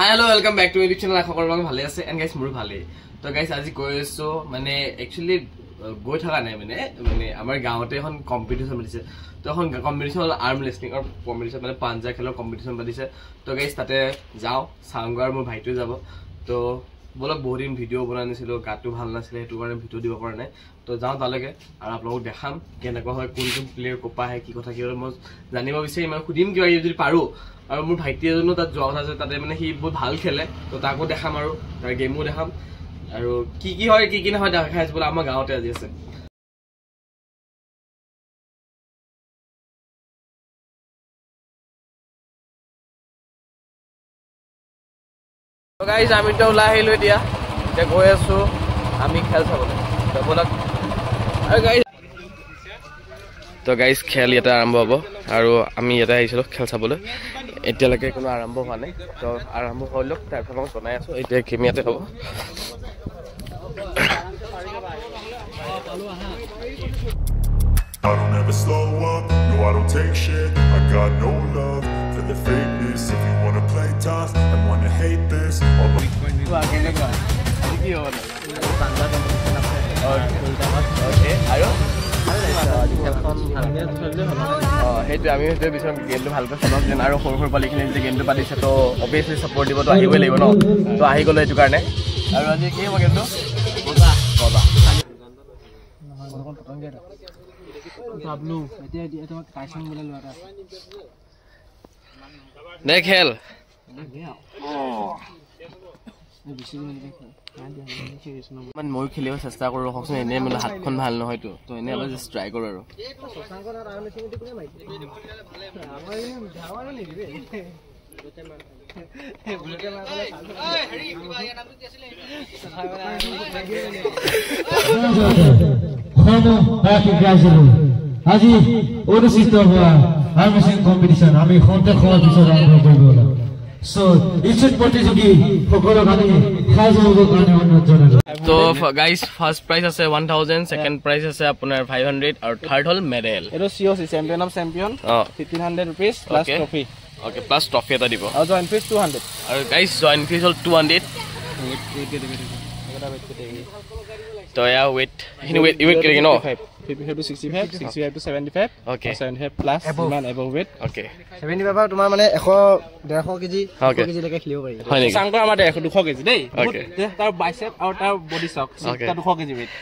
Hi, hello, welcome back to my channel. I hope you are well. And guys, I'm well. So guys, as you go, so actually go to our town a competition. So competition arm wrestling or competition panja khelo competition badise. So guys, tate jao sangar mo bhai tu jabo. So bolok boring video banane chilo gatu bhal na chile etu karone video dibo pare nai. To jao talege ar aplok dekham keneko hoy kun player kopa hai ki kotha ki mo janiba bisai ma khudim kiba jodi paru. আৰু মোৰ ভাইটি এজনো তাত যোৱা আছে তাতে মানে হি বহুত ভাল খেলে তো তাকো দেখাম আৰু তাৰ গেমও দেখাম আৰু কি হয় কি নহয় দেখাইছ বলে আমাৰ গাঁৱতে আজি আছে তো গাইস আমি তো ওলাই আহিলো এতিয়া গৈ আছো আমি খেল চাবলৈ তো বলক আৰু গাইস তো গাইস খেল এটা আৰম্ভ হ'ব আৰু আমি এটা আহিছিলো খেল চাবলৈ এতিয়ালৈকে কোনো আৰম্ভ হোৱা নাই তো আৰম্ভ হ'লক তাৰ ফলত বনাই আছো এতিয়া কেমিয়াতে হ'ব I don't ever slow up, no I don't take shit. I got no love for the fakeness. If you wanna play tough and wanna hate this, সেইটো আমি সেইটো বিষয়ে গেমটো ভালকৈ চাওক যেন আৰু সৰু সৰু পালিখিনি যে গেমটো পাতিছে তো অবভিয়াছলি ছাপোৰ্ট দিবতো আহিবই লাগিব ন তো আহি গ'লে এইটো কাৰণে আৰু আজি কি হ'ব গেমটো বাবলু এতিয়া তোমাক টাইসন বলে লোৱা নে খেল মানে মই খেলিব চেষ্টা কৰো ৰখকচোন এনে মানে হাতখন ভাল নহয়তো তো এনে অলপ জাস্ট ট্ৰাই কৰো আৰু আজি অনুষ্ঠিত হোৱা আৰ্মচেন কম্পিটিশ্যন আমি খন্তে খোৱাৰ পিছত আৰম্ভ কৰিব লাগে So, each প্ৰতিযোগী সকলো কাৰণে খাজ হ'বৰ কাৰণে অনুৰোধ জনালো তো গাইস ফাৰ্স্ট প্ৰাইজ আছে 1000 সেকেন্ড প্ৰাইজ আছে আপোনাৰ 500 আৰু থার্ড হল মেডেল এটো COC champion of champion 1500 rupees plus trophy okay plus trophy এটা দিব আৰু জয়েন ফিস 200 আৰু গাইস জয়েন ফিস হল 200 তো ইয়া ওয়েট হিনি ওয়েট কৰি ন 55 to 65 65 to 75 okay 75 plus man above weight okay 75 তোমাৰ মানে 100 150 কেজি 100 কেজি লৈকে খেলিব পাৰি সাংকৰ আমাৰ 100 200 কেজি দেই তাৰ বাইসেপ আৰু তাৰ বডি সক তাৰ 200 কেজি weight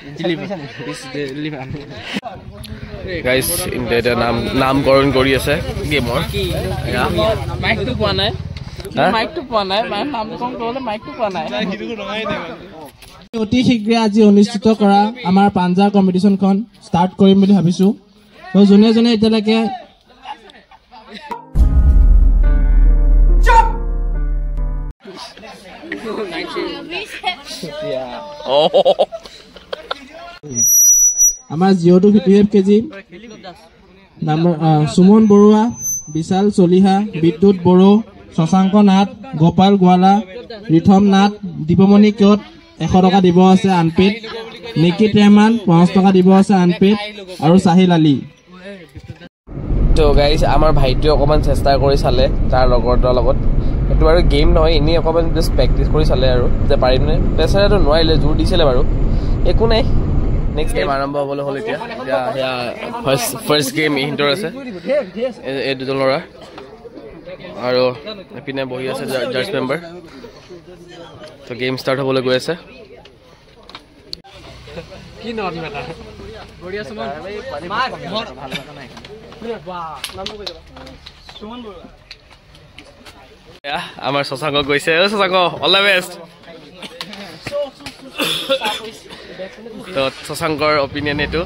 লিভাৰ গাইস ইনডেটা নামকৰণ কৰি আছে গেমৰ মাইকটো পোৱা নাই মাইকটো পোৱা নাই নামকৰণ কৰিলে মাইকটো পোৱা নাই অতি শীঘ্ৰে আজি অনুষ্ঠিত কৰা আমাৰ পাঞ্জা কম্পিটিশনখন স্টাৰ্ট কৰিম বুলি ভাবিছো তো জনে জনে এতিয়ালৈকে আমাৰ জিঅ' টু 55 কেজি নাম্বাৰ সুমন বৰুৱা বিশাল চলিহা বিদ্যুৎ বড়ো শশাংক নাথ গোপাল গোৱালা ৰিথম নাথ দীপমণি কিয়ত 100 টকা দিব আছে আনপেড নিকিত ৰহমান 5 টকা দিব আছে আনপেড আৰু সাহিল আলী তো গাইস আমাৰ ভাইটি অকমান চেষ্টা কৰি চালে তাৰ লগৰটোৰ লগত এটো আৰু গেম নহয় ইনি অকমান জাস্ট প্ৰেক্টিস কৰি চালে আৰু যে পাৰিম নে প্ৰেছাৰটো নোৱাইলে জোৰ দিছিলে বাৰু একো নাই নেক্সট গেম আৰম্ভ হ'বলৈ হ'ল এতিয়া ইয়া ফাৰ্স্ট গেম ইনডৰ আছে এই দুজন ল'ৰা আৰু এপিনে বহি আছে জাজ মেম্বাৰ তো গেম স্টাৰ্ট হ'বলৈ গৈ আছে কি নট মেটা বঢ়িয়া সুমন মাৰ ভাল লাগা নাই বাহ নামটো কৈ যাবা সুমন বৰুৱা আমাৰ শশাংক গৈছে শশাংক অল দ্য বেষ্ট তো শশাংকৰ অপিনিয়ন এটো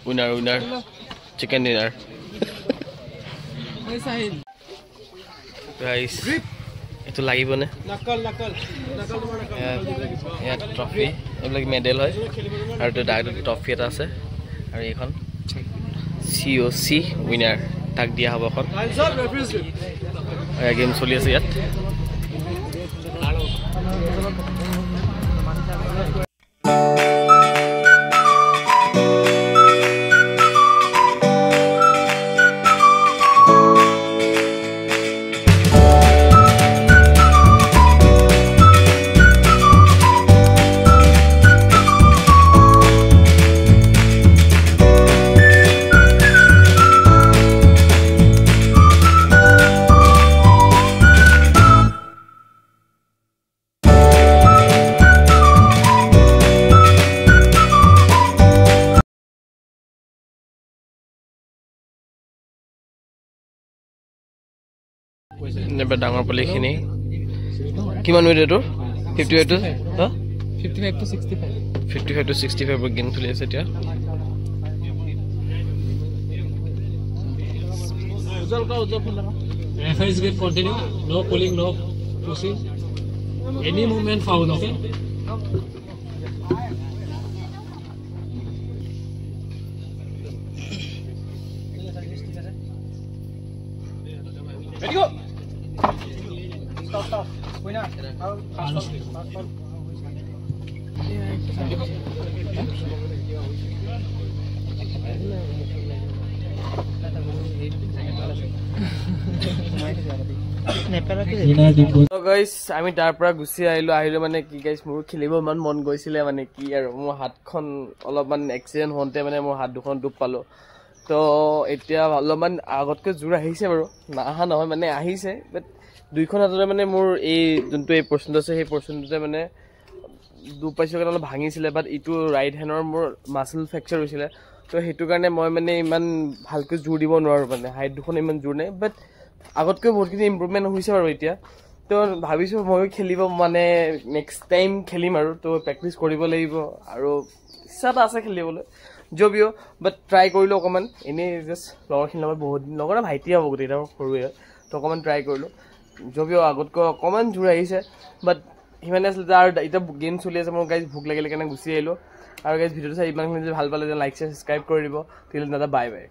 winner winner chicken dinner guys এটো লাগিবনে ইয়াত ট্ৰফি এইবিলাক মেডেল হয় আৰু এটা ডাইৰেক্ট ট্ৰফি এটা আছে আৰু এইখন COC উইনাৰ তাক দিয়া হ'ব এখন গেম চলি আছে ইয়াত নেবা ডাঙৰ পলিখিনি কিমান ওয়েট এটো 55 to 65 গেম চলি আছে এতিয়া Referee is going to continue. No pulling, no pushing. Any movement foul, okay? Ready go. Stop. Winner. Guys আমি তাৰ পৰা গুছি আহিলো মানে কি গাইস মোৰ খেলিব মান মন গৈছিলে মানে কি আৰু মোৰ হাতখন অলপমান এক্সিডেন্ট হওঁতে মানে মোৰ হাত দুখন দুপ পালো তো এতিয়া অলপমান আগতকৈ জোৰ আহিছে বাৰু নাহা নহয় মানে আহিছে বাট দুইখন হাততে মানে মোৰ এই যোনটো এই পৰ্চন আছে সেই পৰ্চনটোতে মানে দুপ পাইছো কাৰণে অলপ ভাঙিছিলে বাট ইটো ৰাইট হেণ্ডৰ মোৰ মাসল ফ্ৰেকচাৰ হৈছিলে তো সেইটো কাৰণে মই মানে ইমান ভালকৈ জোৰ দিব নোৱাৰো মানে হাত দুখন ইমান জোৰ নাই বাট আগতকৈ বহুতখিনি ইম্প্ৰুভমেণ্ট হৈছে বাৰু এতিয়া তো ভাবিছোঁ মই খেলিব মানে নেক্সট টাইম খেলিম আৰু তো প্ৰেক্টিচ কৰিব লাগিব আৰু ইচ্ছা এটা আছে খেলিবলৈ যদিও বাট ট্ৰাই কৰিলোঁ অকণমান এনেই জাষ্ট লগৰখিনিৰ লগত বহুত দিন লগৰ ভাইটি হ'ব গোটেইটা সৰুৱে তো অকণমান ট্ৰাই কৰিলোঁ যদিও আগতকৈ অকণমান জোৰ আহিছে বাট সিমানে আছিলে আৰু এতিয়া গেম চলি আছে মোৰ গাইজ ভোক লাগিলে কাৰণে গুচি আহিলোঁ আৰু গাইজ ভিডিঅ'টো চাই ইমানখিনি যদি ভাল পালে লাইক শ্বেয়াৰ ছাবস্ক্ৰাইব কৰি দিব তেতিয়া দাদা বাই বাই